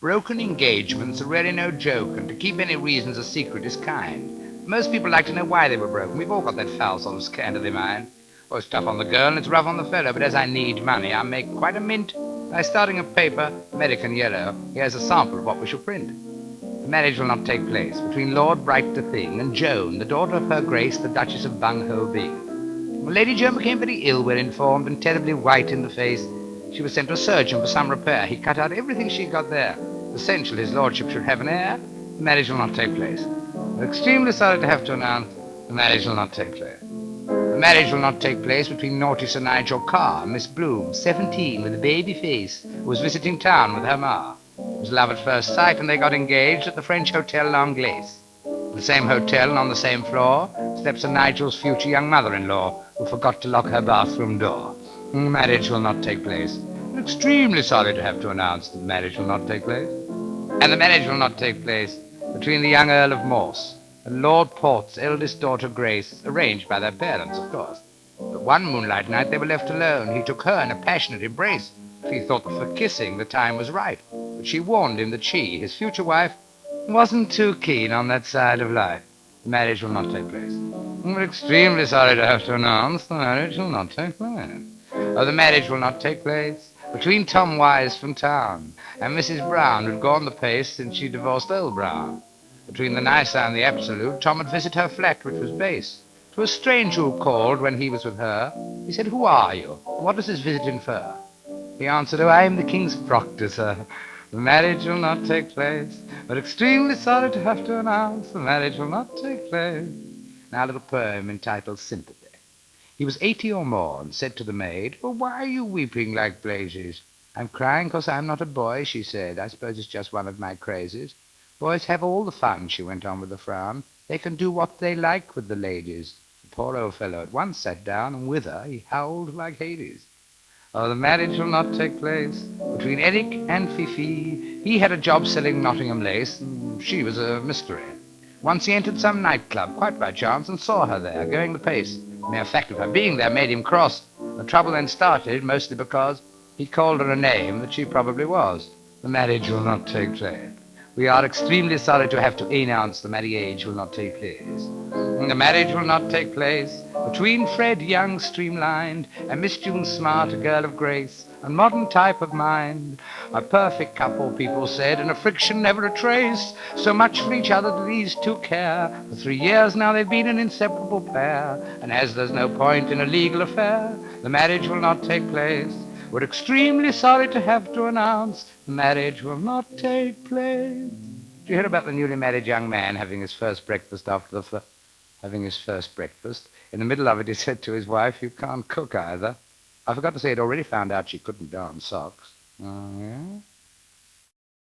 Broken engagements are really no joke, and to keep any reasons a secret is kind. Most people like to know why they were broken. We've all got that foul sort of scandally mind. Oh, it's tough on the girl and it's rough on the fellow, but as I need money, I make quite a mint by starting a paper, American Yellow. Here's a sample of what we shall print. The marriage will not take place between Lord Bright the Thing and Joan, the daughter of her Grace, the Duchess of Bungho Bing. When Lady Joan became very ill, we're informed, and terribly white in the face, she was sent to a surgeon for some repair. He cut out everything she got there. Essential his lordship should have an heir. The marriage will not take place. We're extremely sorry to have to announce the marriage will not take place. The marriage will not take place between naughty Sir Nigel Carr and Miss Bloom, 17, with a baby face, who was visiting town with her ma. It was love at first sight, and they got engaged at the French Hotel L'Anglaise. In the same hotel and on the same floor slept Sir Nigel's future young mother-in-law, who forgot to lock her bathroom door. The marriage will not take place. We're extremely sorry to have to announce that the marriage will not take place. And the marriage will not take place between the young Earl of Morse and Lord Port's eldest daughter Grace, arranged by their parents, of course. But one moonlight night they were left alone. He took her in a passionate embrace. She thought that for kissing the time was ripe, but she warned him that she, his future wife, wasn't too keen on that side of life. The marriage will not take place. We're extremely sorry to have to announce the marriage will not take place. Oh, the marriage will not take place between Tom Wise from town and Mrs. Brown, who'd gone the pace since she divorced Earl Brown. Between the nice and the absolute, Tom had visited her flat, which was base. To a stranger who called when he was with her, he said, "Who are you? What does this visit infer?" He answered, "Oh, I am the king's proctor, sir. The marriage will not take place. We're extremely sorry to have to announce the marriage will not take place." Now a little poem entitled Sympathy. He was 80 or more, and said to the maid, "Oh, why are you weeping like blazes?" "I'm crying 'cause I'm not a boy," she said. "I suppose it's just one of my crazes. Boys have all the fun," she went on with a frown. "They can do what they like with the ladies." The poor old fellow at once sat down, and with her he howled like Hades. Oh, the marriage will not take place between Eric and Fifi. He had a job selling Nottingham lace, and she was a mystery. Once he entered some nightclub, quite by chance, and saw her there, going the pace. The mere fact of her being there made him cross. The trouble then started, mostly because he called her a name that she probably was. The marriage will not take place. We are extremely sorry to have to announce the marriage will not take place. The marriage will not take place between Fred Young, streamlined, and Miss June Smart, a girl of grace and modern type of mind. A perfect couple, people said, and a friction never a trace. So much for each other do these two care. For 3 years now they've been an inseparable pair. And as there's no point in a legal affair, the marriage will not take place. We're extremely sorry to have to announce the marriage will not take place. Did you hear about the newly married young man having his first breakfast having his first breakfast? In the middle of it, he said to his wife, "You can't cook either." I forgot to say he'd already found out she couldn't darn socks. Oh, yeah?